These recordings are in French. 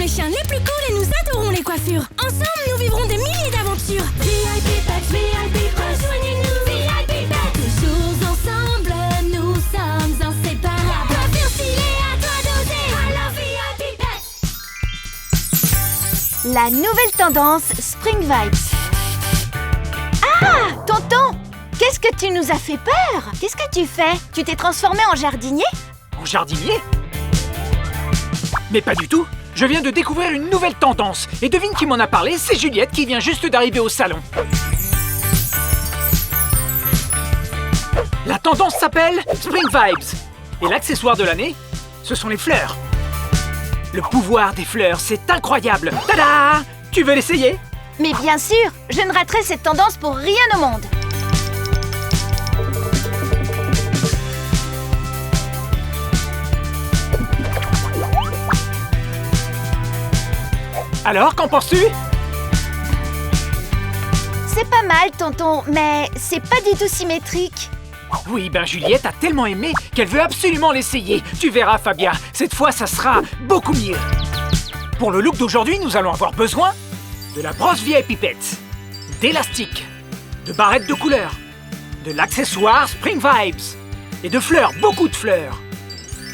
les chiens les plus cool et nous adorons les coiffures. Ensemble, nous vivrons des milliers d'aventures. VIP Pets, rejoignez-nous. VIP Pets, toujours ensemble, nous sommes inséparables. Coiffure stylée, à toi d'oser. Alors VIP Pets. La nouvelle tendance Spring Vibes. Ah, tonton, qu'est-ce que tu nous as fait peur? Qu'est-ce que tu fais? Tu t'es transformé en jardinier? En jardinier? Mais pas du tout. Je viens de découvrir une nouvelle tendance. Et devine qui m'en a parlé, c'est Juliette qui vient juste d'arriver au salon. La tendance s'appelle Spring Vibes. Et l'accessoire de l'année, ce sont les fleurs. Le pouvoir des fleurs, c'est incroyable. Tada! Tu veux l'essayer? Mais bien sûr, je ne raterai cette tendance pour rien au monde. Alors, qu'en penses-tu? C'est pas mal, tonton, mais c'est pas du tout symétrique. Oui, ben Juliette a tellement aimé qu'elle veut absolument l'essayer. Tu verras, Fabia, cette fois, ça sera beaucoup mieux. Pour le look d'aujourd'hui, nous allons avoir besoin de la brosse VIP Pets, d'élastiques, de barrettes de couleurs, de l'accessoire Spring Vibes et de fleurs, beaucoup de fleurs,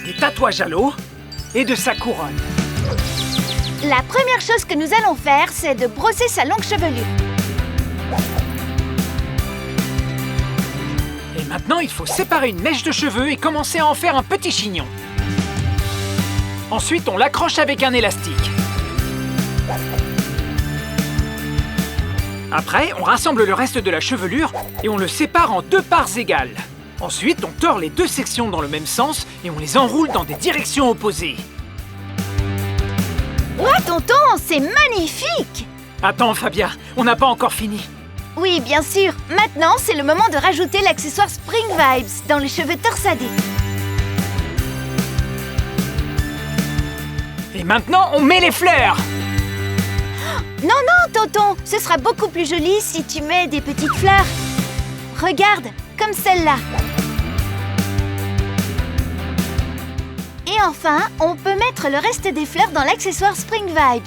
des tatouages à l'eau et de sa couronne. La première chose que nous allons faire, c'est de brosser sa longue chevelure. Et maintenant, il faut séparer une mèche de cheveux et commencer à en faire un petit chignon. Ensuite, on l'accroche avec un élastique. Après, on rassemble le reste de la chevelure et on le sépare en 2 parts égales. Ensuite, on tord les 2 sections dans le même sens et on les enroule dans des directions opposées. Ouais, tonton, c'est magnifique! Attends, Fabia, on n'a pas encore fini. Oui, bien sûr. Maintenant, c'est le moment de rajouter l'accessoire Spring Vibes dans les cheveux torsadés. Et maintenant, on met les fleurs! Non, non, tonton, ce sera beaucoup plus joli si tu mets des petites fleurs. Regarde, comme celle-là. Et enfin, on peut mettre le reste des fleurs dans l'accessoire Spring Vibes.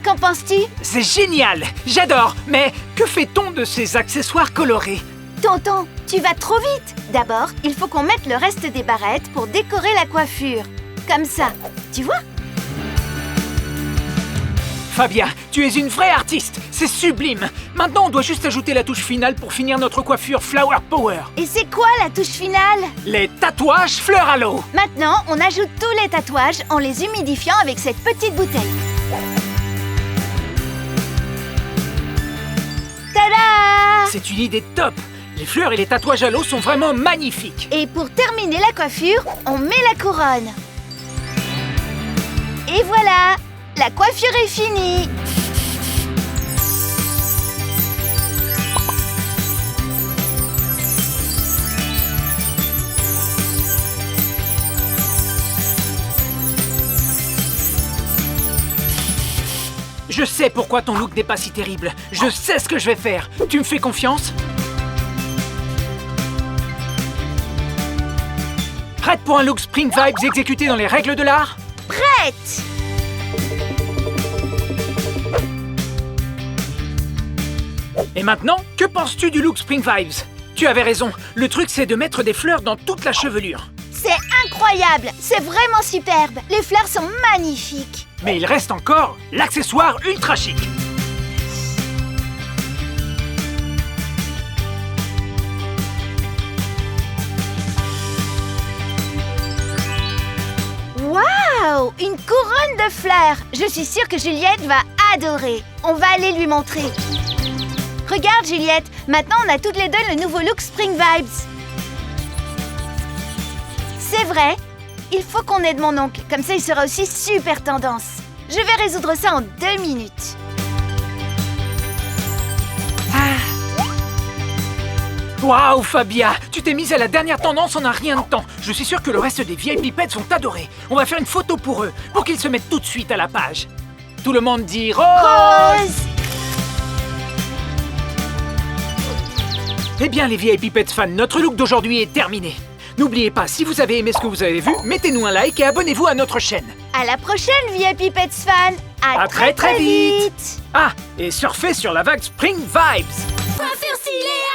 Qu'en penses-tu? C'est génial! J'adore! Mais que fait-on de ces accessoires colorés? Tonton, tu vas trop vite! D'abord, il faut qu'on mette le reste des barrettes pour décorer la coiffure. Comme ça, tu vois? Fabia, tu es une vraie artiste! C'est sublime! Maintenant, on doit juste ajouter la touche finale pour finir notre coiffure Flower Power. Et c'est quoi la touche finale? Les tatouages fleurs à l'eau! Maintenant, on ajoute tous les tatouages en les humidifiant avec cette petite bouteille. Tada! C'est une idée top! Les fleurs et les tatouages à l'eau sont vraiment magnifiques! Et pour terminer la coiffure, on met la couronne. Et voilà! La coiffure est finie! Je sais pourquoi ton look n'est pas si terrible. Je sais ce que je vais faire. Tu me fais confiance? Prête pour un look Spring Vibes exécuté dans les règles de l'art? Prête! Et maintenant, que penses-tu du look Spring Vibes? Tu avais raison. Le truc, c'est de mettre des fleurs dans toute la chevelure. C'est incroyable! C'est vraiment superbe! Les fleurs sont magnifiques! Mais il reste encore l'accessoire ultra chic. Waouh! Une couronne de fleurs! Je suis sûre que Juliette va adorer. On va aller lui montrer. Regarde, Juliette, maintenant on a toutes les deux le nouveau look Spring Vibes. C'est vrai, il faut qu'on aide mon oncle, comme ça il sera aussi super tendance. Je vais résoudre ça en 2 minutes. Waouh, Fabia! Tu t'es mise à la dernière tendance en un rien de temps. Je suis sûre que le reste des VIP Pets vont t'adorer. On va faire une photo pour eux, pour qu'ils se mettent tout de suite à la page. Tout le monde dit rose! Rose! Eh bien, les VIP Pets fans, notre look d'aujourd'hui est terminé. N'oubliez pas, si vous avez aimé ce que vous avez vu, mettez-nous un like et abonnez-vous à notre chaîne. À la prochaine, VIP Pets fan. À très vite. Ah, et surfez sur la vague Spring Vibes. Coiffure stylée